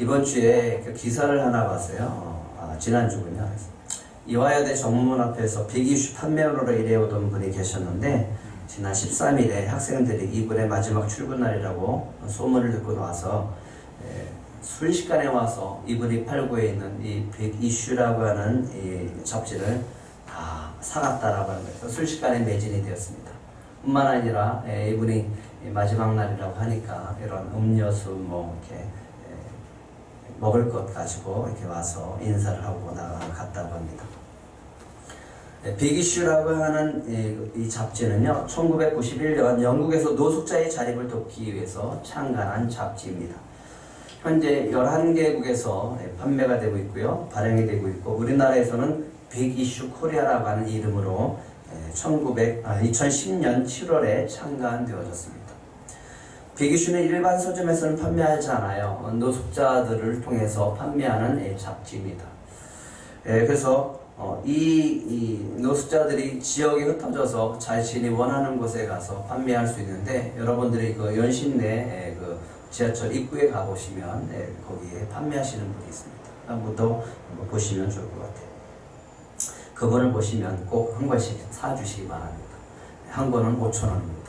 이번 주에 그 기사를 하나 봤어요. 지난주군요. 이화여대 정문 앞에서 120 판매원으로 일해오던 분이 계셨는데, 지난 13일에 학생들이 이분의 마지막 출근 날이라고 소문을 듣고 나와서 순식간에 와서 이분이 팔고 있는 이 빅이슈라고 하는 이 잡지를 다 사갔다라고 하는 거예요. 순식간에 매진이 되었습니다. 뿐만 아니라 이분이 마지막 날이라고 하니까 이런 음료수 뭐 이렇게 먹을 것 가지고 이렇게 와서 인사를 하고 나갔다고 합니다. 빅이슈라고 하는 이 잡지는요, 1991년 영국에서 노숙자의 자립을 돕기 위해서 창간한 잡지입니다. 현재 11개국에서 판매가 되고 있고요, 발행이 되고 있고, 우리나라에서는 빅이슈 코리아라고 하는 이름으로 2010년 7월에 창간되어졌습니다. 빅이슈는 일반 서점에서는 판매하지 않아요. 노숙자들을 통해서 판매하는 잡지입니다. 그래서 이 노숙자들이 지역에 흩어져서 자신이 원하는 곳에 가서 판매할 수 있는데, 여러분들이 그 연신내 그 지하철 입구에 가보시면 거기에 판매하시는 분이 있습니다. 한번 더 보시면 좋을 것 같아요. 그분을 보시면 꼭 한 권씩 사주시기 바랍니다. 한 권은 5,000원입니다.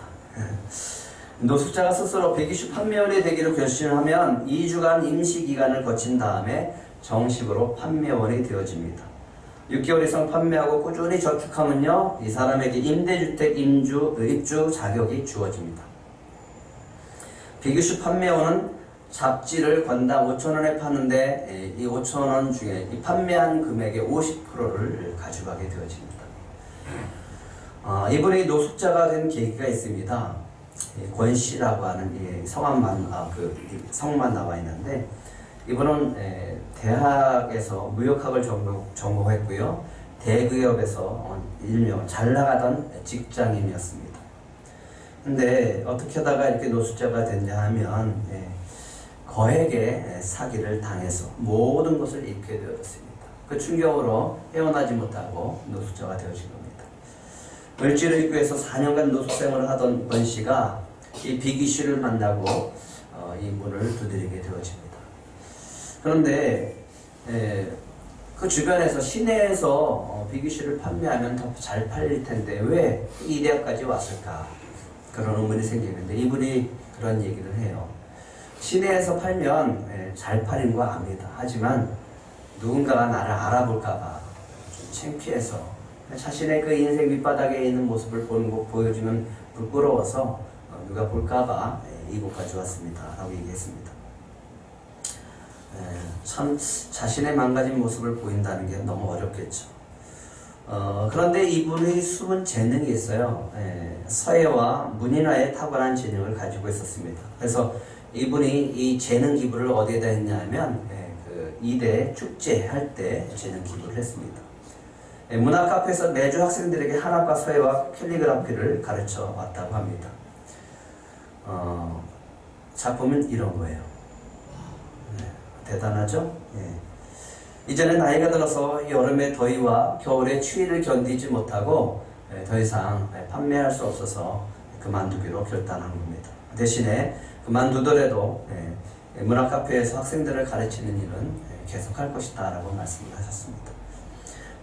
노숙자가 스스로 빅이슈 판매원이 되기로 결심하면 2주간 임시기간을 거친 다음에 정식으로 판매원이 되어집니다. 6개월 이상 판매하고 꾸준히 저축하면요, 이 사람에게 임대주택 입주 자격이 주어집니다. 빅이슈 판매원은 잡지를 권당 5,000원에 파는데, 이 5,000원 중에 이 판매한 금액의 50%를 가져가게 되어집니다. 이분이 노숙자가 된 계기가 있습니다. 권 씨라고 하는 성만 나와 있는데, 이분은 대학에서 무역학을 전공했고요, 대기업에서 일명 잘 나가던 직장인이었습니다. 근데 어떻게 하다가 이렇게 노숙자가 됐냐 하면 거액의 사기를 당해서 모든 것을 잃게 되었습니다. 그 충격으로 헤어나지 못하고 노숙자가 되어진 겁니다. 을지로 입구에서 4년간 노숙생활을 하던 권 씨가 이 빅이슈를 만나고 이 문을 두드리게 되어집니다. 그런데 그 주변에서 시내에서 빅이슈를 판매하면 더 잘 팔릴 텐데 왜 이 대학까지 왔을까? 그런 의문이 생기는데, 이분이 그런 얘기를 해요. 시내에서 팔면 잘 팔린 거 압니다. 하지만 누군가가 나를 알아볼까봐 좀 창피해서, 자신의 그 인생 밑바닥에 있는 모습을 보여주면 부끄러워서 누가 볼까봐 이곳까지 왔습니다 라고 얘기했습니다. 참 자신의 망가진 모습을 보인다는 게 너무 어렵겠죠. 그런데 이분의 숨은 재능이 있어요. 서예와 문인화에 탁월한 재능을 가지고 있었습니다. 그래서 이분이 이 재능 기부를 어디에다 했냐면 그 이대 축제 할 때 재능 기부를 했습니다. 문학 카페에서 매주 학생들에게 한학과 서예와 캘리그라피를 가르쳐 왔다고 합니다. 작품은 이런 거예요. 대단하죠? 이제는 나이가 들어서 여름의 더위와 겨울의 추위를 견디지 못하고 더 이상 판매할 수 없어서 그만두기로 결단한 겁니다. 대신에 그만두더라도 문학카페에서 학생들을 가르치는 일은 계속할 것이다 라고 말씀을 하셨습니다.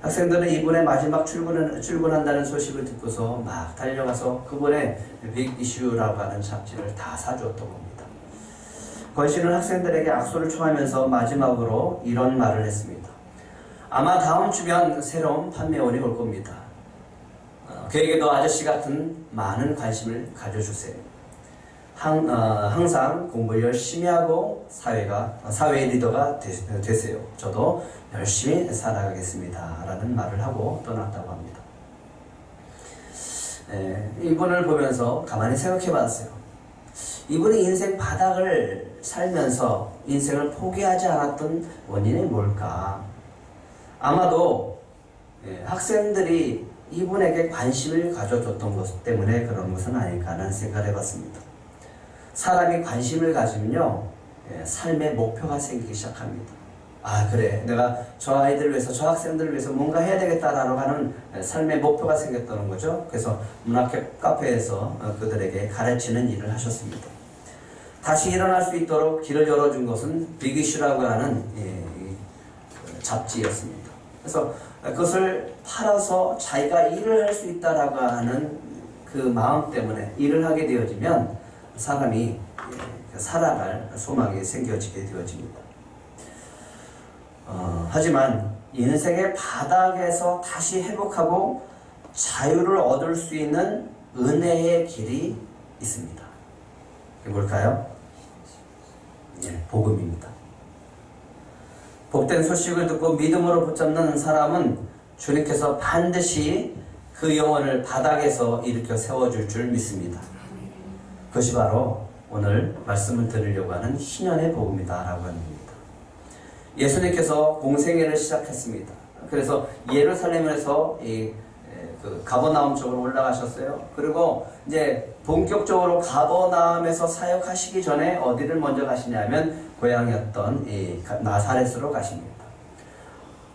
학생들은 이분의 마지막 출근한다는 소식을 듣고서 막 달려가서 그분의 빅이슈라고 하는 잡지를 다 사주었던 겁니다. 권 씨는 학생들에게 악수를 청하면서 마지막으로 이런 말을 했습니다. 아마 다음 주면 새로운 판매원이 올 겁니다. 그에게도 아저씨 같은 많은 관심을 가져주세요. 항상 공부를 열심히 하고 사회의 리더가 되세요. 저도 열심히 살아가겠습니다 라는 말을 하고 떠났다고 합니다. 이분을 보면서 가만히 생각해 봤어요. 이분이 인생 바닥을 살면서 인생을 포기하지 않았던 원인이 뭘까? 아마도 학생들이 이분에게 관심을 가져줬던 것 때문에 그런 것은 아닐까 하는 생각을 해봤습니다. 사람이 관심을 가지면요, 삶의 목표가 생기기 시작합니다. 아, 그래, 내가 저 아이들을 위해서, 저 학생들을 위해서 뭔가 해야 되겠다라고 하는 삶의 목표가 생겼다는 거죠. 그래서 문학 카페에서 그들에게 가르치는 일을 하셨습니다. 다시 일어날 수 있도록 길을 열어준 것은 빅이슈라고 하는 잡지였습니다. 그래서 그것을 팔아서 자기가 일을 할 수 있다라고 하는 그 마음 때문에 일을 하게 되어지면 사람이 살아갈 소망이 생겨지게 되어집니다. 하지만 인생의 바닥에서 다시 회복하고 자유를 얻을 수 있는 은혜의 길이 있습니다. 그게 뭘까요? 복음입니다. 복된 소식을 듣고 믿음으로 붙잡는 사람은 주님께서 반드시 그 영혼을 바닥에서 일으켜 세워줄 줄 믿습니다. 그것이 바로 오늘 말씀을 드리려고 하는 희년의 복음이다 라고 하는 겁니다. 예수님께서 공생애를 시작했습니다. 그래서 예루살렘에서 가버나움 쪽으로 올라가셨어요. 그리고 이제 본격적으로 가버나움에서 사역하시기 전에 어디를 먼저 가시냐면 고향이었던 나사렛으로 가십니다.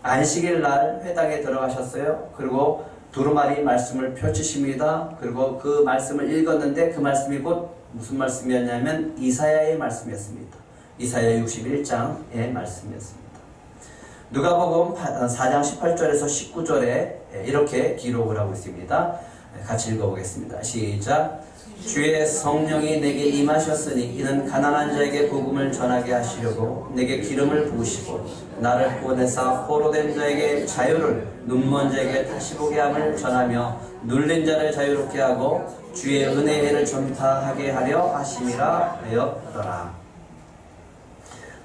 안식일 날 회당에 들어가셨어요. 그리고 두루마리 말씀을 펼치십니다. 그리고 그 말씀을 읽었는데 그 말씀이 곧 무슨 말씀이었냐면 이사야의 말씀이었습니다. 이사야 61장의 말씀이었습니다. 누가복음 4장 18절에서 19절에 이렇게 기록을 하고 있습니다. 같이 읽어보겠습니다. 시작. 주의 성령이 내게 임하셨으니 이는 가난한 자에게 복음을 전하게 하시려고 내게 기름을 부으시고 나를 보내사 포로된 자에게 자유를 눈먼 자에게 다시 보게 함을 전하며 눌린 자를 자유롭게 하고 주의 은혜의 해를 전파하게 하려 하심이라 하였더라.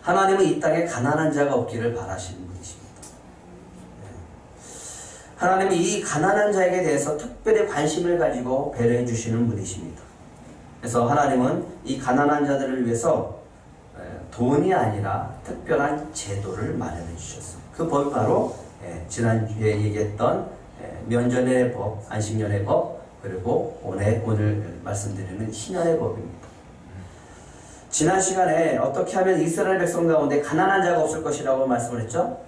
하나님은 이 땅에 가난한 자가 없기를 바라시는 분이십니다. 하나님은 이 가난한 자에게 대해서 특별히 관심을 가지고 배려해 주시는 분이십니다. 그래서 하나님은 이 가난한 자들을 위해서 돈이 아니라 특별한 제도를 마련해 주셨어요. 그 법이 바로 지난주에 얘기했던 면전의 법, 안식년의 법, 그리고 오늘 말씀드리는 희년의 법입니다. 지난 시간에 어떻게 하면 이스라엘 백성 가운데 가난한 자가 없을 것이라고 말씀을 했죠?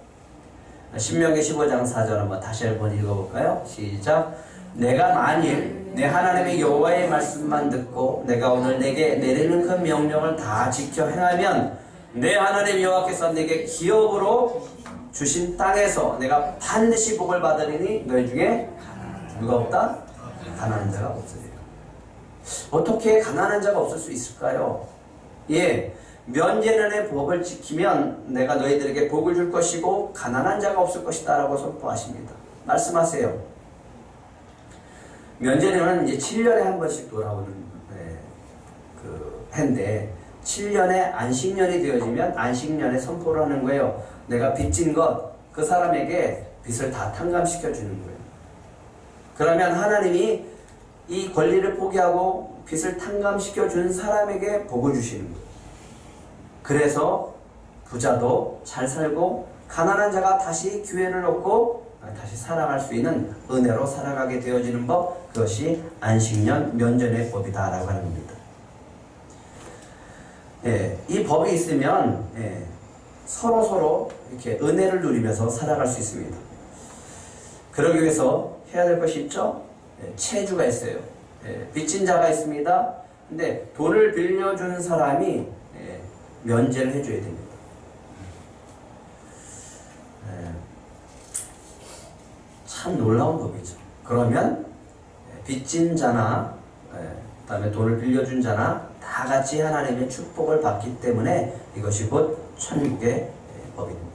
신명기 15장 4절 한번 다시 한번 읽어볼까요? 시작. 내가 만일 내 하나님의 여호와의 말씀만 듣고 내가 오늘 내게 내리는 그 명령을 다 지켜 행하면 내 하나님 여호와께서 내게 기업으로 주신 땅에서 내가 반드시 복을 받으리니 너희 중에 누가 없다? 가난한 자가 없으리라. 어떻게 가난한 자가 없을 수 있을까요? 면제년의 법을 지키면 내가 너희들에게 복을 줄 것이고 가난한 자가 없을 것이다 라고 선포하십니다. 말씀하세요. 면제년은 이제 7년에 한 번씩 돌아오는 그 해인데 7년에 안식년이 되어지면 안식년에 선포를 하는 거예요. 내가 빚진 것 그 사람에게 빚을 다 탕감시켜 주는 거예요. 그러면 하나님이 이 권리를 포기하고 빚을 탕감시켜 준 사람에게 복을 주시는 거예요. 그래서 부자도 잘 살고 가난한 자가 다시 기회를 얻고 다시 살아갈 수 있는 은혜로 살아가게 되어지는 법, 그것이 안식년 면전의 법이다라고 하는 겁니다. 이 법이 있으면 서로 이렇게 은혜를 누리면서 살아갈 수 있습니다. 그러기 위해서 해야 될 것이 있죠? 채주가 있어요. 빚진 자가 있습니다. 근데 돈을 빌려주는 사람이 면제를 해줘야 됩니다. 참 놀라운 법이죠. 그러면 빚진 자나 그 다음에 돈을 빌려준 자나 다 같이 하나님의 축복을 받기 때문에 이것이 곧 천국의 법입니다.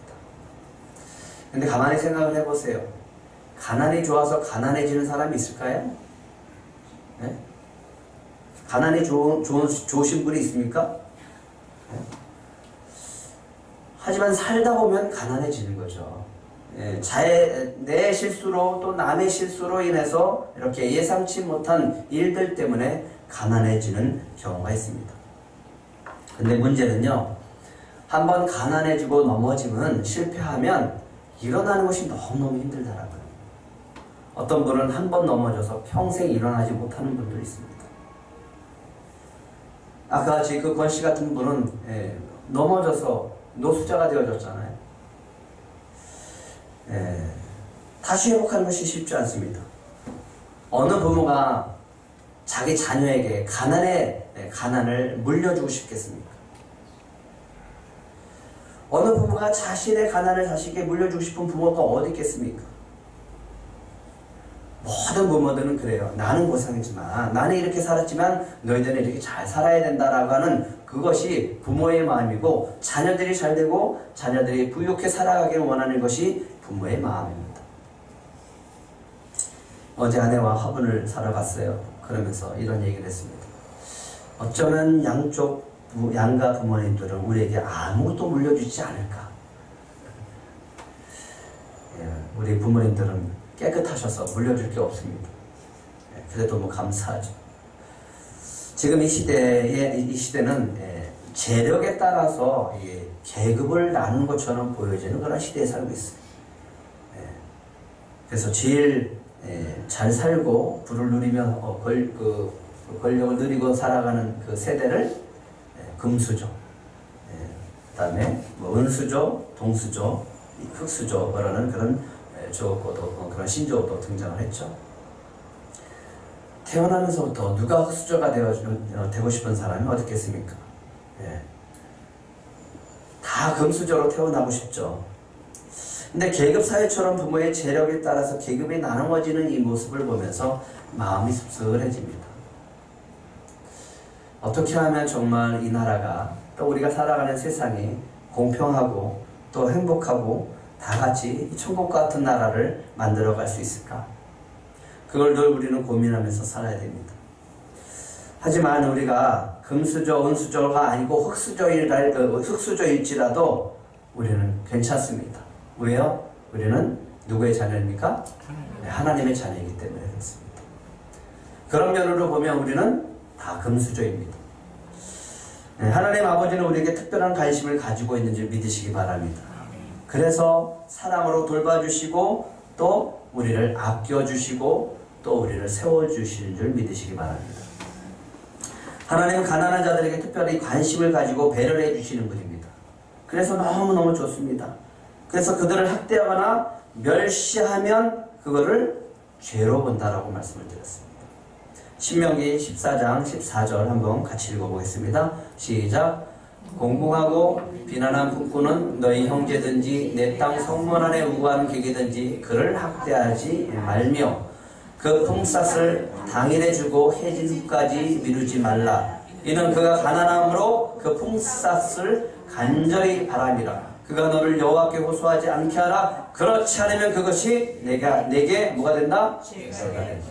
근데 가만히 생각을 해보세요. 가난이 좋아서 가난해지는 사람이 있을까요? 네? 가난이 좋으신 분이 있습니까? 네? 하지만 살다 보면 가난해지는 거죠. 내 실수로 또 남의 실수로 인해서 이렇게 예상치 못한 일들 때문에 가난해지는 경우가 있습니다. 근데 문제는요, 한번 가난해지고 넘어지면 실패하면 일어나는 것이 너무너무 힘들더라고요. 어떤 분은 한 번 넘어져서 평생 일어나지 못하는 분들이 있습니다. 아까 같이 그 권씨 같은 분은 넘어져서 노숙자가 되어졌잖아요. 다시 회복하는 것이 쉽지 않습니다. 어느 부모가 자기 자녀에게 가난을 물려주고 싶겠습니까? 어느 부모가 자신의 가난을 자식에게 물려주고 싶은 부모가 어디 있겠습니까? 모든 부모들은 그래요. 나는 고생했지만, 나는 이렇게 살았지만 너희들은 이렇게 잘 살아야 된다라고 하는 그것이 부모의 마음이고, 자녀들이 잘 되고 자녀들이 부유하게 살아가기를 원하는 것이 부모의 마음입니다. 어제 아내와 화분을 사러 갔어요. 그러면서 이런 얘기를 했습니다. 어쩌면 양가 부모님들은 우리에게 아무것도 물려주지 않을까. 우리 부모님들은 깨끗하셔서 물려줄 게 없습니다. 그래도 뭐 감사하죠. 지금 이 시대는 재력에 따라서 계급을 나누는 것처럼 보여지는 그런 시대에 살고 있어요. 그래서 제일 잘 살고 부를 누리며 권력을 누리고 살아가는 그 세대를 금수저, 그 다음에 뭐 은수저, 동수저, 흑수저라는 그런 그런 신조어도 등장을 했죠. 태어나면서부터 누가 흑수저가 되고 싶은 사람이 어디 있겠습니까? 다 금수저로 태어나고 싶죠. 근데 계급사회처럼 부모의 재력에 따라서 계급이 나누어지는 이 모습을 보면서 마음이 씁쓸해집니다. 어떻게 하면 정말 이 나라가 또 우리가 살아가는 세상이 공평하고 또 행복하고 다 같이 천국 같은 나라를 만들어갈 수 있을까? 그걸 늘 우리는 고민하면서 살아야 됩니다. 하지만 우리가 금수저, 은수저가 아니고 흑수저일지라도 우리는 괜찮습니다. 왜요? 우리는 누구의 자녀입니까? 하나님의 자녀이기 때문에 그렇습니다. 그런 면으로 보면 우리는 다 금수저입니다. 하나님 아버지는 우리에게 특별한 관심을 가지고 있는 줄 믿으시기 바랍니다. 그래서 사랑으로 돌봐주시고 또 우리를 아껴주시고 또 우리를 세워주시는 줄 믿으시기 바랍니다. 하나님은 가난한 자들에게 특별히 관심을 가지고 배려를 해주시는 분입니다. 그래서 너무너무 좋습니다. 그래서 그들을 학대하거나 멸시하면 그거를 죄로 본다라고 말씀을 드렸습니다. 신명기 14장 14절 한번 같이 읽어보겠습니다. 시작. 공공하고 비난한 품꾼은 너희 형제든지 내 땅 성문 안에 우고하는 객이든지 그를 학대하지 말며 그 품삯을 당일에 주고 해진 후까지 미루지 말라. 이는 그가 가난함으로 그 품삯을 간절히 바람이라. 그가 너를 여호와께 호소하지 않게 하라. 그렇지 않으면 그것이 내게 뭐가 된다? 죄가 된다.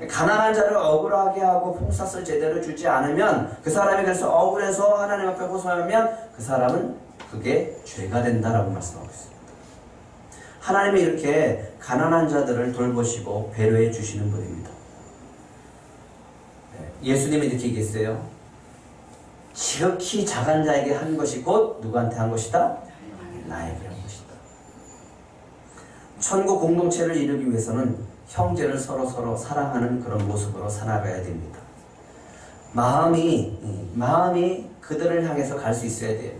가난한 자를 억울하게 하고 품삯을 제대로 주지 않으면 그 사람이 그래서 억울해서 하나님 앞에 호소하면 그 사람은 그게 죄가 된다라고 말씀하고 있습니다. 하나님이 이렇게 가난한 자들을 돌보시고 배려해 주시는 분입니다. 예수님이 이렇게 얘기했어요. 지극히 작은 자에게 한 것이 곧 누구한테 한 것이다? 나에게 한 것이다. 천국 공동체를 이루기 위해서는 형제를 서로 사랑하는 그런 모습으로 살아가야 됩니다. 마음이 그들을 향해서 갈 수 있어야 돼요.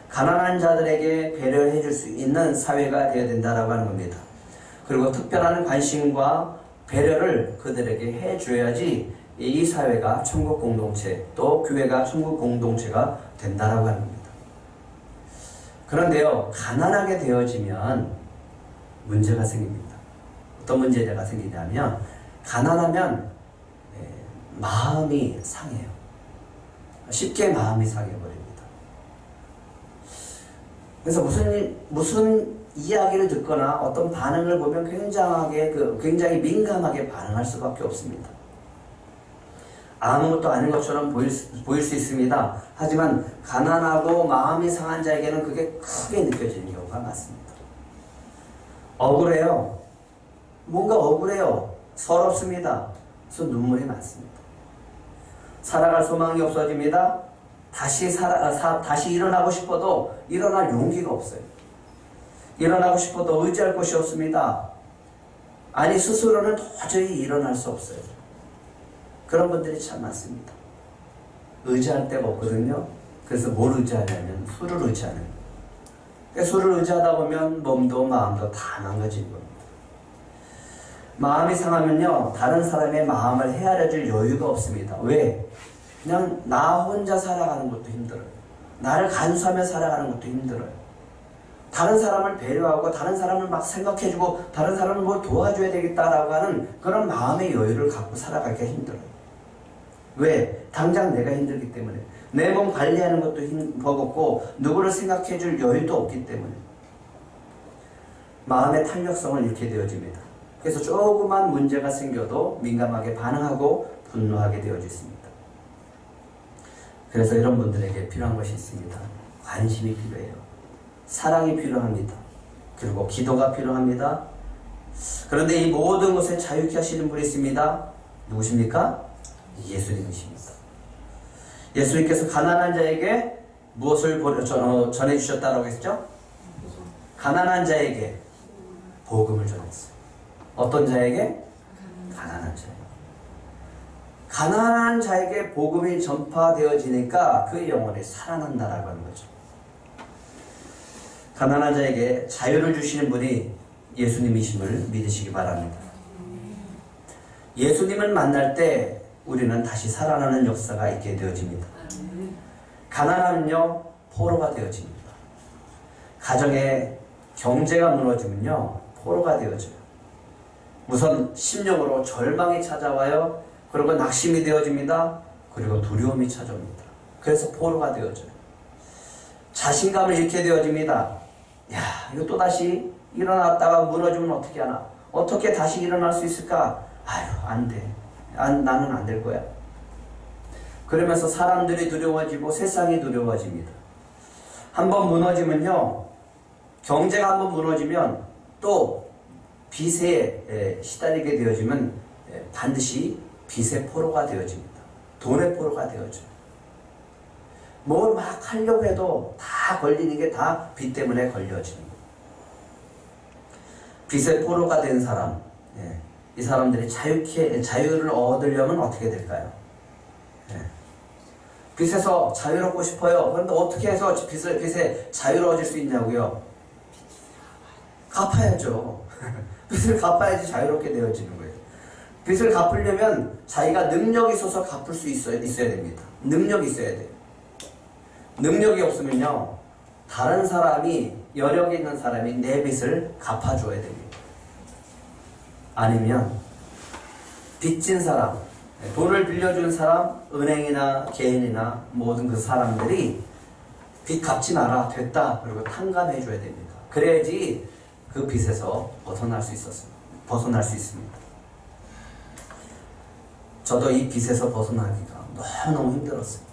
가난한 자들에게 배려해 줄 수 있는 사회가 되어야 된다라고 하는 겁니다. 그리고 특별한 관심과 배려를 그들에게 해줘야지 이 사회가 천국 공동체, 또 교회가 천국 공동체가 된다라고 하는 겁니다. 그런데요, 가난하게 되어지면 문제가 생깁니다. 어떤 문제가 생기냐면 무서워하면 마음이 상해요. 쉽게 마음이 상해버립니다. 그래서 무슨 이야기를 듣거나 어떤 반응을 보면 굉장히 민감하게 반응할 수밖에 없습니다. 아무것도 아닌 것처럼 보일 수 있습니다. 하지만 가난하고 마음이 상한 자에게는 그게 크게 느껴지는 경우가 많습니다. 억울해요. 뭔가 억울해요. 서럽습니다. 그래서 눈물이 많습니다. 살아갈 소망이 없어집니다. 다시 일어나고 싶어도 일어날 용기가 없어요. 일어나고 싶어도 의지할 곳이 없습니다. 아니 스스로는 도저히 일어날 수 없어요. 그런 분들이 참 많습니다. 의지할 데가 없거든요. 그래서 뭘 의지하냐면 술을 의지하는 거예요. 술을 의지하다 보면 몸도 마음도 다 망가지는 겁니다. 마음이 상하면요, 다른 사람의 마음을 헤아려줄 여유가 없습니다. 왜? 그냥 나 혼자 살아가는 것도 힘들어요. 나를 간수하며 살아가는 것도 힘들어요. 다른 사람을 배려하고 다른 사람을 막 생각해주고 다른 사람을 뭘 도와줘야 되겠다라고 하는 그런 마음의 여유를 갖고 살아가기가 힘들어요. 왜? 당장 내가 힘들기 때문에. 내 몸 관리하는 것도 버겁고 누구를 생각해줄 여유도 없기 때문에 마음의 탄력성을 잃게 되어집니다. 그래서 조그만 문제가 생겨도 민감하게 반응하고 분노하게 되어집니다. 그래서 이런 분들에게 필요한 것이 있습니다. 관심이 필요해요. 사랑이 필요합니다. 그리고 기도가 필요합니다. 그런데 이 모든 것에 자유케 하시는 분이 있습니다. 누구십니까? 예수님이십니다. 예수님께서 가난한 자에게 무엇을 전해주셨다고 했죠? 가난한 자에게 복음을 전했어요. 어떤 자에게? 가난한 자에게. 가난한 자에게 복음이 전파되어지니까 그 영혼이 살아난다라고 하는 거죠. 가난한 자에게 자유를 주시는 분이 예수님이심을 믿으시기 바랍니다. 예수님을 만날 때 우리는 다시 살아나는 역사가 있게 되어집니다. 가난하면요, 포로가 되어집니다. 가정의 경제가 무너지면요, 포로가 되어져요. 우선 심령으로 절망이 찾아와요. 그리고 낙심이 되어집니다. 그리고 두려움이 찾아옵니다. 그래서 포로가 되어져요. 자신감을 잃게 되어집니다. 야, 이거 또다시 일어났다가 무너지면 어떻게 하나? 어떻게 다시 일어날 수 있을까? 아유, 안 돼. 나는 안 될 거야. 그러면서 사람들이 두려워지고 세상이 두려워집니다. 한번 무너지면요, 경제가 한번 무너지면 또 빚에 시달리게 되어지면 반드시 빚의 포로가 되어집니다. 돈의 포로가 되어져요. 뭘 막 하려고 해도 다 걸리는 게 다 빚 때문에 걸려지는 거예요. 빚의 포로가 된 사람, 이 사람들이 자유를 얻으려면 어떻게 될까요? 빚에서 자유롭고 싶어요. 그런데 어떻게 해서 빚에 자유를 얻을 수 있냐고요? 갚아야죠. 빚을 갚아야지 자유롭게 되어지는 거예요. 빚을 갚으려면 자기가 능력이 있어서 갚을 수 있어야 됩니다. 능력이 있어야 돼요. 능력이 없으면요, 다른 사람이, 여력이 있는 사람이 내 빚을 갚아줘야 됩니다. 아니면 빚진 사람, 돈을 빌려준 사람, 은행이나 개인이나 모든 그 사람들이 빚 갚지 마라, 됐다, 그리고 탕감해 줘야 됩니다. 그래야지 그 빚에서 벗어날 수 있습니다. 저도 이 빚에서 벗어나기가 너무너무 힘들었어요.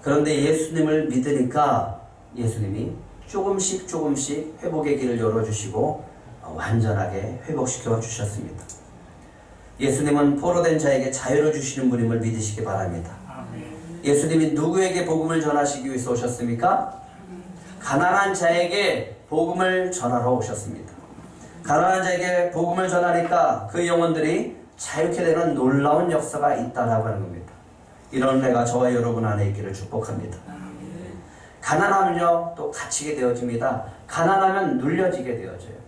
그런데 예수님을 믿으니까 예수님이 조금씩 회복의 길을 열어주시고 완전하게 회복시켜 주셨습니다. 예수님은 포로된 자에게 자유를 주시는 분임을 믿으시기 바랍니다. 예수님이 누구에게 복음을 전하시기 위해서 오셨습니까? 가난한 자에게 복음을 전하러 오셨습니다. 가난한 자에게 복음을 전하니까 그 영혼들이 자유케 되는 놀라운 역사가 있다라고 하는 겁니다. 이런 은혜가 저와 여러분 안에 있기를 축복합니다. 가난하면요, 또 갇히게 되어집니다. 가난하면 눌려지게 되어져요.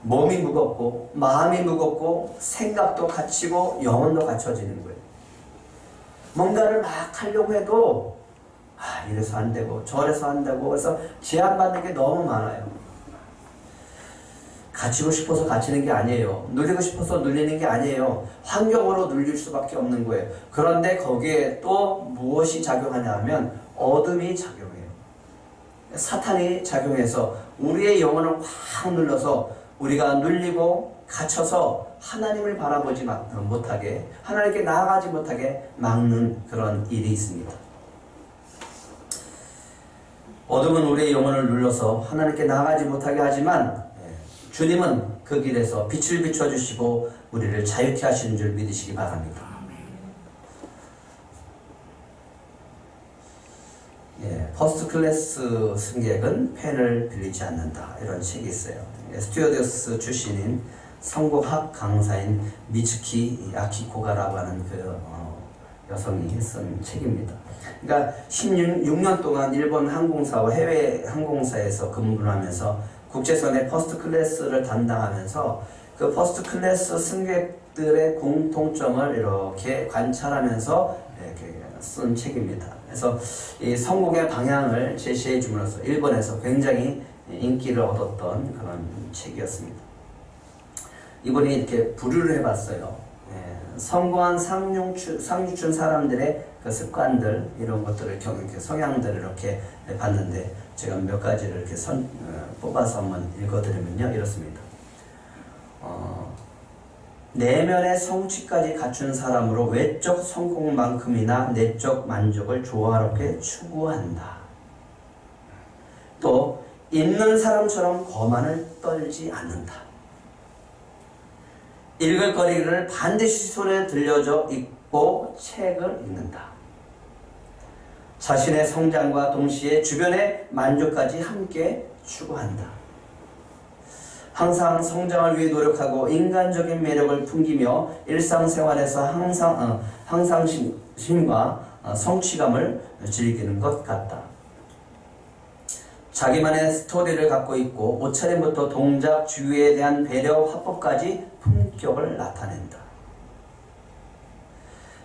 몸이 무겁고 마음이 무겁고 생각도 갇히고 영혼도 갇혀지는 거예요. 뭔가를 막 하려고 해도 이래서 안 되고 저래서 안 되고, 그래서 제한받는 게 너무 많아요. 갇히고 싶어서 갇히는 게 아니에요. 눌리고 싶어서 눌리는 게 아니에요. 환경으로 눌릴 수밖에 없는 거예요. 그런데 거기에 또 무엇이 작용하냐 하면 어둠이 작용해요. 사탄이 작용해서 우리의 영혼을 확 눌러서 우리가 눌리고 갇혀서 하나님을 바라보지 못하게, 하나님께 나아가지 못하게 막는 그런 일이 있습니다. 어둠은 우리의 영혼을 눌러서 하나님께 나아가지 못하게 하지만 주님은 그 길에서 빛을 비춰주시고 우리를 자유케 하시는 줄 믿으시기 바랍니다. 퍼스트 클래스 승객은 펜을 빌리지 않는다, 이런 책이 있어요. 스튜어디스 출신인 성공학 강사인 미츠키 아키코가라고 하는 그 여성이 쓴 책입니다. 그러니까 16년 동안 일본 항공사와 해외 항공사에서 근무를 하면서 국제선의 퍼스트 클래스를 담당하면서 그 퍼스트 클래스 승객들의 공통점을 이렇게 관찰하면서 이렇게 쓴 책입니다. 그래서 이 성공의 방향을 제시해 줌으로써 일본에서 굉장히 인기를 얻었던 그런 책이었습니다. 이분이 이렇게 분류를 해봤어요. 성공한 상류층 사람들의 그 습관들, 이런 것들을 이렇게 성향들을 이렇게 봤는데, 제가 몇 가지를 이렇게 뽑아서 한번 읽어드리면요, 이렇습니다. 내면의 성취까지 갖춘 사람으로 외적 성공만큼이나 내적 만족을 조화롭게 추구한다. 또 있는 사람처럼 거만을 떨지 않는다. 읽을 거리를 반드시 손에 들려줘 읽고 책을 읽는다. 자신의 성장과 동시에 주변의 만족까지 함께 추구한다. 항상 성장을 위해 노력하고 인간적인 매력을 풍기며 일상생활에서 항상심과 성취감을 즐기는 것 같다. 자기만의 스토리를 갖고 있고 옷차림부터 동작, 주위에 대한 배려, 화법까지 품격을 나타낸다.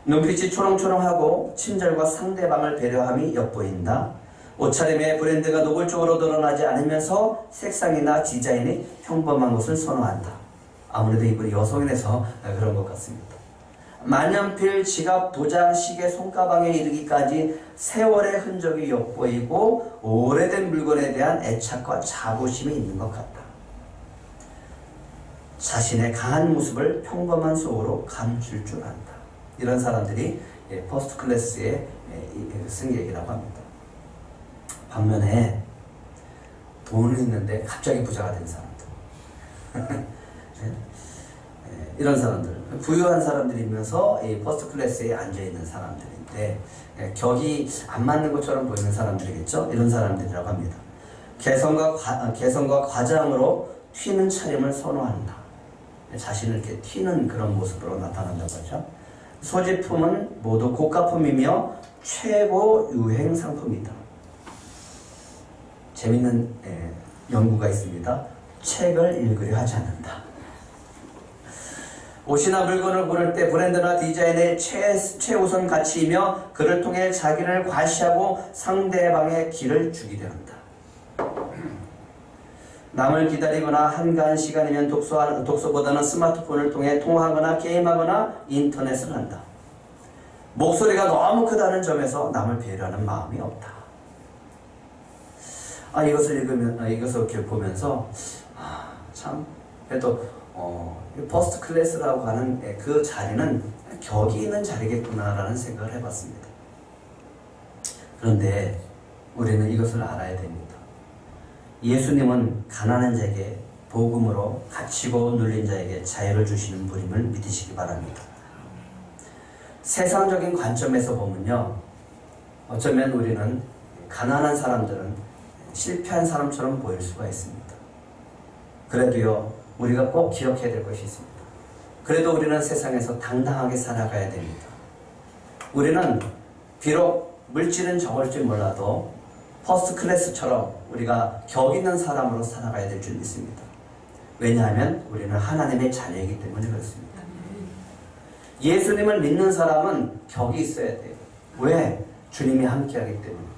눈빛이 초롱초롱하고 친절과 상대방을 배려함이 엿보인다. 옷차림의 브랜드가 노골적으로 드러나지 않으면서 색상이나 디자인이 평범한 것을 선호한다. 아무래도 이분이 여성이라서 그런 것 같습니다. 만년필, 지갑, 도장, 시계, 손가방에 이르기까지 세월의 흔적이 엿보이고 오래된 물건에 대한 애착과 자부심이 있는 것 같다. 자신의 강한 모습을 평범한 속으로 감출 줄 안다. 이런 사람들이 퍼스트 클래스의 승객이라고 합니다. 반면에 돈은 있는데 갑자기 부자가 된 사람들, 이런 사람들, 부유한 사람들이면서 이 퍼스트 클래스에 앉아있는 사람들인데 격이 안 맞는 것처럼 보이는 사람들이겠죠. 이런 사람들이라고 합니다. 개성과 과장으로 튀는 차림을 선호한다. 자신을 이렇게 튀는 그런 모습으로 나타난다고 하죠. 소지품은 모두 고가품이며 최고 유행 상품이다. 재밌는 연구가 있습니다. 책을 읽으려 하지 않는다. 옷이나 물건을 고를 때 브랜드나 디자인의 최우선 가치이며 그를 통해 자기를 과시하고 상대방의 길을 죽이려 한다. 남을 기다리거나 한가한 시간이면 독서보다는 스마트폰을 통해 통화하거나 게임하거나 인터넷을 한다. 목소리가 너무 크다는 점에서 남을 배려하는 마음이 없다. 이것을 이렇게 보면서 참 그래도 퍼스트 클래스라고 하는 그 자리는 격이 있는 자리겠구나라는 생각을 해봤습니다. 그런데 우리는 이것을 알아야 됩니다. 예수님은 가난한 자에게 복음으로 갇히고 눌린 자에게 자유를 주시는 분임을 믿으시기 바랍니다. 세상적인 관점에서 보면요, 어쩌면 우리는 가난한 사람들은 실패한 사람처럼 보일 수가 있습니다. 그래도요, 우리가 꼭 기억해야 될 것이 있습니다. 그래도 우리는 세상에서 당당하게 살아가야 됩니다. 우리는 비록 물질은 적을지 몰라도 퍼스트 클래스처럼 우리가 격 있는 사람으로 살아가야 될 줄 믿습니다. 왜냐하면 우리는 하나님의 자녀이기 때문에 그렇습니다. 예수님을 믿는 사람은 격이 있어야 돼요. 왜? 주님이 함께하기 때문에.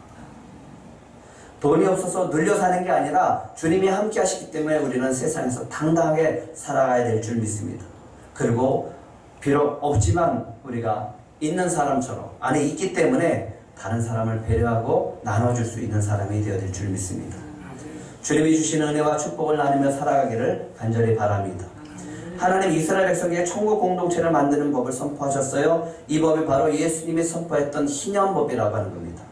돈이 없어서 눌려 사는 게 아니라 주님이 함께 하시기 때문에 우리는 세상에서 당당하게 살아가야 될 줄 믿습니다. 그리고 비록 없지만 우리가 있는 사람처럼 안에 있기 때문에 다른 사람을 배려하고 나눠줄 수 있는 사람이 되어야 될 줄 믿습니다. 주님이 주시는 은혜와 축복을 나누며 살아가기를 간절히 바랍니다. 하나님 이스라엘 백성에게 천국 공동체를 만드는 법을 선포하셨어요. 이 법이 바로 예수님이 선포했던 희년법이라고 하는 겁니다.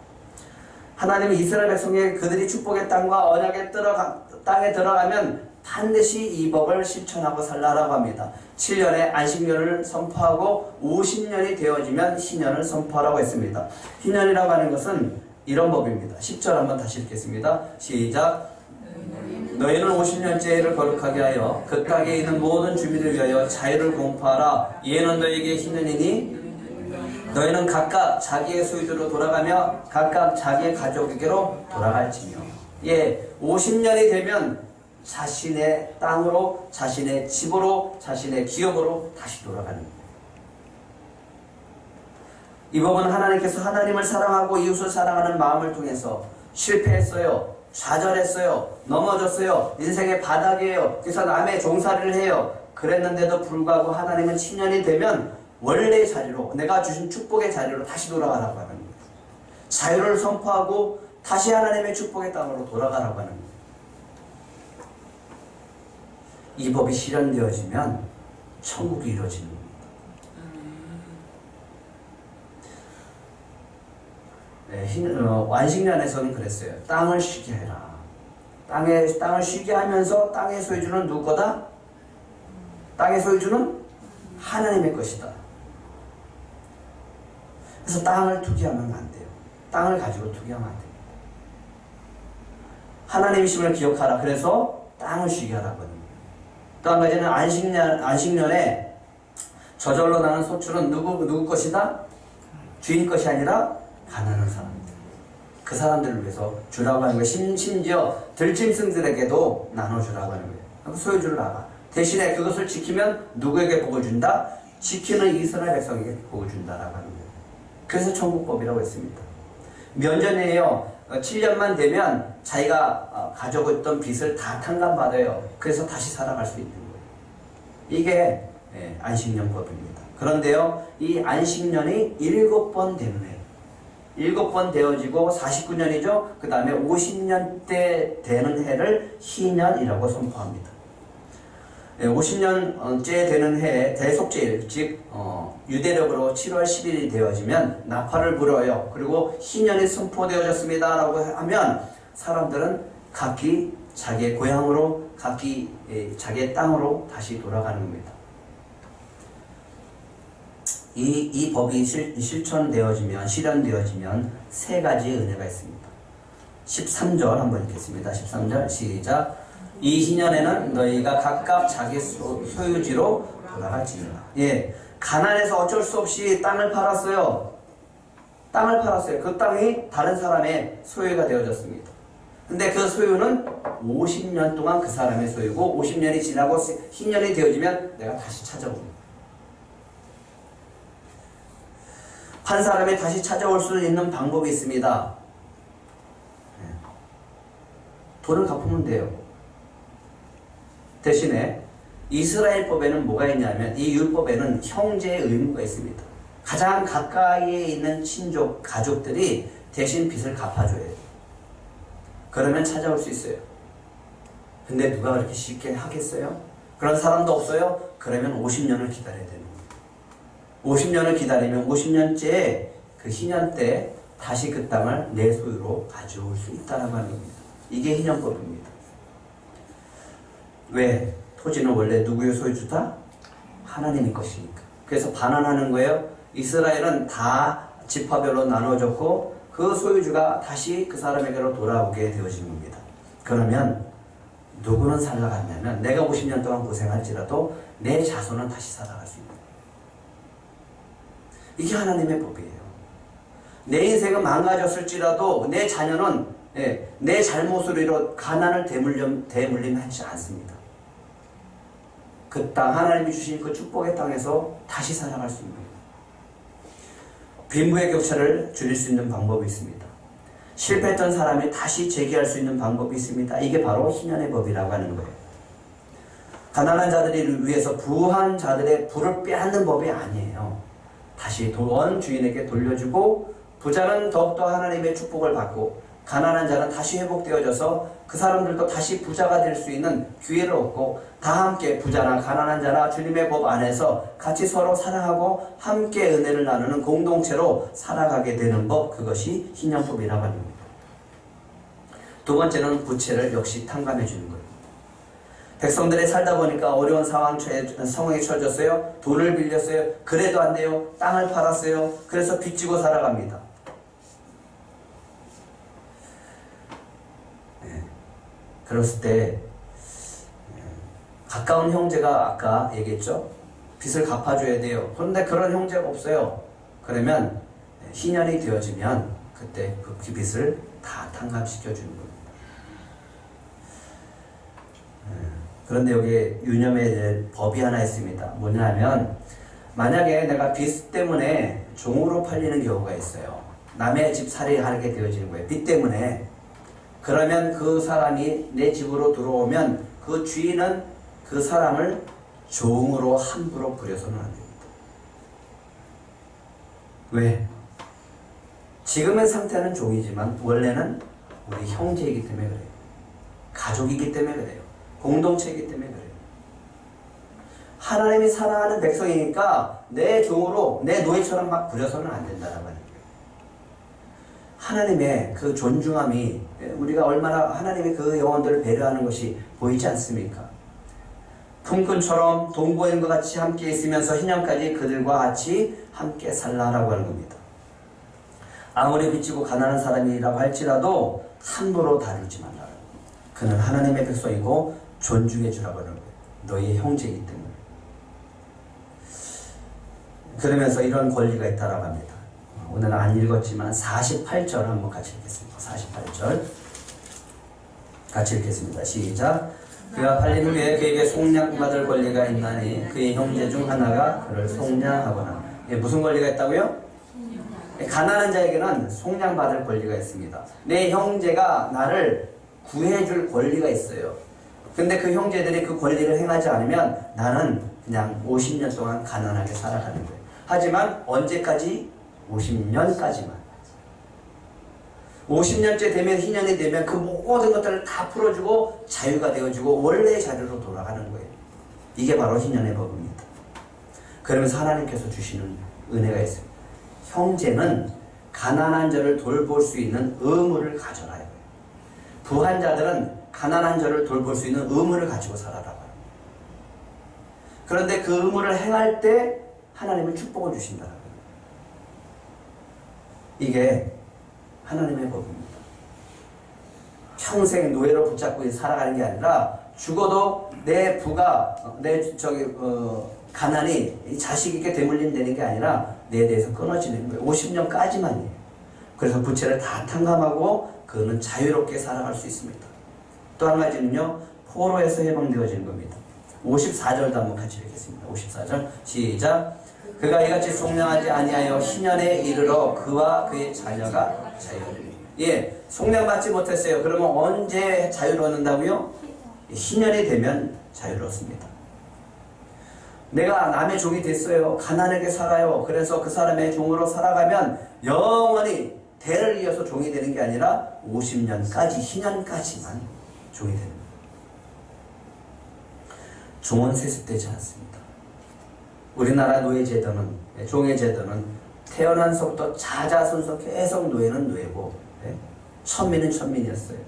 하나님이 이스라엘 백성에게 그들이 축복의 땅과 언약의 땅에 들어가면 반드시 이 법을 실천하고 살라라고 합니다. 7년의 안식년을 선포하고 50년이 되어지면 희년을 선포하라고 했습니다. 희년이라고 하는 것은 이런 법입니다. 10절 한번 다시 읽겠습니다. 시작. 너희는 50년째를 거룩하게 하여 그 땅에 있는 모든 주민을 위하여 자유를 공포하라. 이에는 너희에게 희년이니 너희는 각각 자기의 소유지로 돌아가며 각각 자기의 가족에게로 돌아갈지며. 50년이 되면 자신의 땅으로, 자신의 집으로, 자신의 기업으로 다시 돌아가는 거예요. 이 법은 하나님께서 하나님을 사랑하고 이웃을 사랑하는 마음을 통해서 실패했어요. 좌절했어요. 넘어졌어요. 인생의 바닥이에요. 그래서 남의 종살이를 해요. 그랬는데도 불구하고 하나님은 10년이 되면 원래의 자리로, 내가 주신 축복의 자리로 다시 돌아가라고 하는 거예요. 자유를 선포하고 다시 하나님의 축복의 땅으로 돌아가라고 하는 거예요. 이 법이 실현되어지면 천국이 이루어지는 겁니다. 완식년에서는 그랬어요. 땅을 쉬게 해라. 땅을 쉬게 하면서 땅의 소유주는 누구 거다? 땅의 소유주는 하나님의 것이다. 그래서 땅을 투기하면 안 돼요. 땅을 가지고 투기하면 안 돼요. 하나님이심을 기억하라. 그래서 땅을 쉬게 하라고 하는 거예요. 또 한 가지는 안식년에 저절로 나는 소출은 누구 것이다? 주인 것이 아니라 가난한 사람들. 그 사람들을 위해서 주라고 하는 거예요. 심지어 들짐승들에게도 나눠주라고 하는 거예요. 소유주를 나가. 대신에 그것을 지키면 누구에게 복을 준다? 지키는 이스라엘 백성에게 복을 준다라고 하는 거예요. 그래서 천국법이라고 했습니다. 면전이에요. 7년만 되면 자기가 가지고 있던 빚을 다 탕감받아요. 그래서 다시 살아갈 수 있는 거예요. 이게 안식년법입니다. 그런데요, 이 안식년이 7번 되는 해. 7번 되어지고 49년이죠. 그 다음에 50년대 되는 해를 희년이라고 선포합니다. 50년째 되는 해에 대속제일, 즉 유대력으로 7월 10일이 되어지면 나팔을 불어요. 그리고 희년이 선포되어졌습니다 라고 하면 사람들은 각기 자기의 고향으로, 각기 자기의 땅으로 다시 돌아가는 겁니다. 이 법이 실천되어지면, 실현되어지면 세 가지 은혜가 있습니다. 13절 한번 읽겠습니다. 13절 시작. 이 희년에는 너희가 각각 자기 소유지로 돌아갈지니라. 예, 가난해서 어쩔 수 없이 땅을 팔았어요. 땅을 팔았어요. 그 땅이 다른 사람의 소유가 되어졌습니다. 근데 그 소유는 50년 동안 그 사람의 소유고 50년이 지나고 희년이 되어지면 내가 다시 찾아옵니다. 한 사람이 다시 찾아올 수 있는 방법이 있습니다. 돈을 갚으면 돼요. 대신에 이스라엘법에는 뭐가 있냐면 이 율법에는 형제의 의무가 있습니다. 가장 가까이에 있는 친족, 가족들이 대신 빚을 갚아줘야 돼요. 그러면 찾아올 수 있어요. 근데 누가 그렇게 쉽게 하겠어요? 그런 사람도 없어요? 그러면 50년을 기다려야 되는 거예요. 50년을 기다리면 50년째 그 희년 때 다시 그 땅을 내 소유로 가져올 수 있다는 겁니다. 이게 희년법입니다. 왜? 토지는 원래 누구의 소유주다? 하나님의 것이니까. 그래서 반환하는 거예요. 이스라엘은 다 지파별로 나눠졌고 그 소유주가 다시 그 사람에게로 돌아오게 되어진 겁니다. 그러면 누구는 살아갔냐면 내가 50년 동안 고생할지라도 내 자손은 다시 살아갈 수 있는 거예요. 이게 하나님의 법이에요. 내 인생은 망가졌을지라도 내 자녀는 내 잘못으로 인해 가난을 대물림하지 않습니다. 그 땅, 하나님이 주신 그 축복의 땅에서 다시 살아갈 수 있는 거예요. 빈부의 격차를 줄일 수 있는 방법이 있습니다. 실패했던 사람이 다시 재기할 수 있는 방법이 있습니다. 이게 바로 희년의 법이라고 하는 거예요. 가난한 자들을 위해서 부한 자들의 부를 빼앗는 법이 아니에요. 다시 원 주인에게 돌려주고 부자는 더욱더 하나님의 축복을 받고 가난한 자는 다시 회복되어져서 그 사람들도 다시 부자가 될 수 있는 기회를 얻고 다 함께 부자나 가난한 자나 주님의 법 안에서 같이 서로 사랑하고 함께 은혜를 나누는 공동체로 살아가게 되는 법, 그것이 희년법이라고 합니다. 두 번째는 부채를 역시 탕감해 주는 거예요. 백성들이 살다 보니까 어려운 상황에 처해졌어요. 돈을 빌렸어요. 그래도 안 돼요. 땅을 팔았어요. 그래서 빚지고 살아갑니다. 그랬을 때 가까운 형제가 아까 얘기했죠. 빚을 갚아줘야 돼요. 그런데 그런 형제가 없어요. 그러면 희년이 되어지면 그때 그 빚을 다 탕감시켜 주는 겁니다. 그런데 여기 유념해야 될 법이 하나 있습니다. 뭐냐면 만약에 내가 빚 때문에 종으로 팔리는 경우가 있어요. 남의 집 살이하게 되어지는 거예요. 빚 때문에. 그러면 그 사람이 내 집으로 들어오면 그 주인은 그 사람을 종으로 함부로 부려서는 안 됩니다. 왜? 지금의 상태는 종이지만 원래는 우리 형제이기 때문에 그래요. 가족이기 때문에 그래요. 공동체이기 때문에 그래요. 하나님이 사랑하는 백성이니까 내 종으로 내 노예처럼 막 부려서는 안 된다는 거예요. 하나님의 그 존중함이 우리가 얼마나 하나님의 그 영혼들을 배려하는 것이 보이지 않습니까? 품꾼처럼 동거인과 같이 함께 있으면서 희년까지 그들과 같이 함께 살라라고 하는 겁니다. 아무리 빚지고 가난한 사람이라고 할지라도 함부로 다루지 말라. 그는 하나님의 백성이고 존중해 주라고 하는 거예요. 너희의 형제이기 때문에. 그러면서 이런 권리가 있다라고 합니다. 오늘 안 읽었지만 48절 한번 같이 읽겠습니다. 48절 같이 읽겠습니다. 시작. 그가 팔린 후에 그에게 속량받을 권리가 있나니 그의 형제 중 하나가 그를 속량하거나. 무슨 권리가 있다고요? 가난한 자에게는 속량받을 권리가 있습니다. 내 형제가 나를 구해줄 권리가 있어요. 근데 그 형제들이 그 권리를 행하지 않으면 나는 그냥 50년 동안 가난하게 살아가는 거예요. 하지만 언제까지? 50년까지만. 50년째 되면, 희년이 되면 그 모든 것들을 다 풀어주고 자유가 되어지고 원래의 자리로 돌아가는 거예요. 이게 바로 희년의 법입니다. 그러면서 하나님께서 주시는 은혜가 있습니다. 형제는 가난한 자를 돌볼 수 있는 의무를 가져라. 부한 자들은 가난한 자를 돌볼 수 있는 의무를 가지고 살아라고 합니다. 그런데 그 의무를 행할 때 하나님은 축복을 주신다. 이게 하나님의 법입니다. 평생 노예로 붙잡고 살아가는 게 아니라 죽어도 내 부가 가난이 자식에게 대물림되는 게 아니라 내 대해서 끊어지는 거예요. 50년까지만이에요. 그래서 부채를 다 탕감하고 그는 자유롭게 살아갈 수 있습니다. 또 한 가지는요, 포로에서 해방되어지는 겁니다. 54절도 한번 같이 읽겠습니다. 54절 시작. 그가 이같이 속량하지 아니하여 희년에 이르러 그와 그의 자녀가 자유로우니. 예, 속량받지 못했어요. 그러면 언제 자유로워진다고요? 희년이 되면 자유롭습니다. 내가 남의 종이 됐어요. 가난하게 살아요. 그래서 그 사람의 종으로 살아가면 영원히 대를 이어서 종이 되는 게 아니라 50년까지, 희년까지만 종이 되는 거예요. 종은 세습되지 않습니다. 우리나라 노예 제도는, 종의 제도는 태어난서부터 자자손손 계속 노예는 노예고, 천민은 천민이었어요.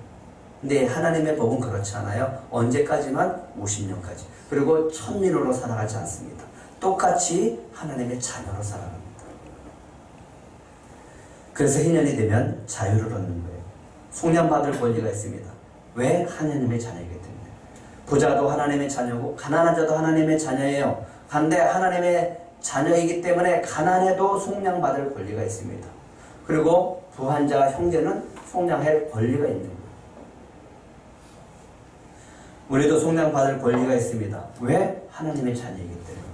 근데 하나님의 법은 그렇지 않아요. 언제까지만? 50년까지. 그리고 천민으로 살아가지 않습니다. 똑같이 하나님의 자녀로 살아갑니다. 그래서 희년이 되면 자유를 얻는 거예요. 속량받을 권리가 있습니다. 왜? 하나님의 자녀이기 때문에. 부자도 하나님의 자녀고 가난한 자도 하나님의 자녀예요. 근데 하나님의 자녀이기 때문에 가난해도 속량받을 권리가 있습니다. 그리고 부한 자, 형제는 속량할 권리가 있는 거예요. 우리도 속량받을 권리가 있습니다. 왜? 하나님의 자녀이기 때문에.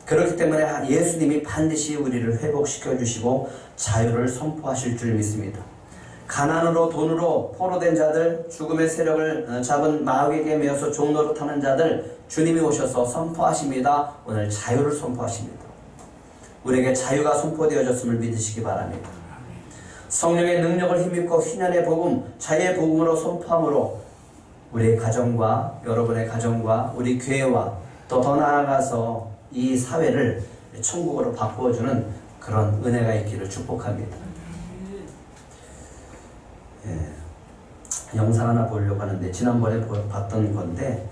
그렇기 때문에 예수님이 반드시 우리를 회복시켜 주시고 자유를 선포하실 줄 믿습니다. 가난으로 돈으로 포로된 자들, 죽음의 세력을 잡은 마귀에게 매여서 종노릇하는 자들 주님이 오셔서 선포하십니다. 오늘 자유를 선포하십니다. 우리에게 자유가 선포되어졌음을 믿으시기 바랍니다. 성령의 능력을 힘입고 희년의 복음, 자유의 복음으로 선포함으로 우리의 가정과 여러분의 가정과 우리 교회와 또 더 나아가서 이 사회를 천국으로 바꾸어주는 그런 은혜가 있기를 축복합니다. 영상 하나 보려고 하는데 지난번에 봤던 건데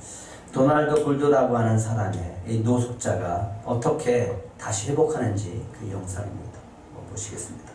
도널드 골드라고 하는 사람의 이 노숙자가 어떻게 다시 회복하는지 그 영상입니다. 보시겠습니다.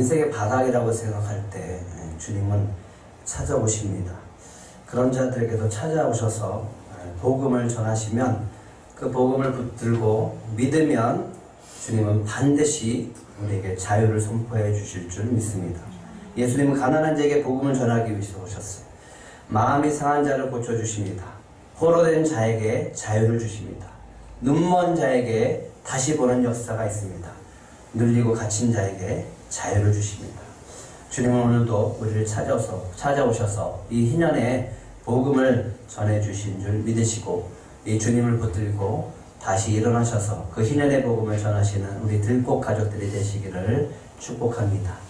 인생의 바닥이라고 생각할 때 주님은 찾아오십니다. 그런 자들에게도 찾아오셔서 복음을 전하시면 그 복음을 붙들고 믿으면 주님은 반드시 우리에게 자유를 선포해 주실 줄 믿습니다. 예수님은 가난한 자에게 복음을 전하기 위해서 오셨어요. 마음이 상한 자를 고쳐주십니다. 포로된 자에게 자유를 주십니다. 눈먼 자에게 다시 보는 역사가 있습니다. 눌리고 갇힌 자에게 자유를 주십니다. 주님은 오늘도 우리를 찾아오셔서 이 희년에 복음을 전해주신 줄 믿으시고 이 주님을 붙들고 다시 일어나셔서 그 희년의 복음을 전하시는 우리 들꽃 가족들이 되시기를 축복합니다.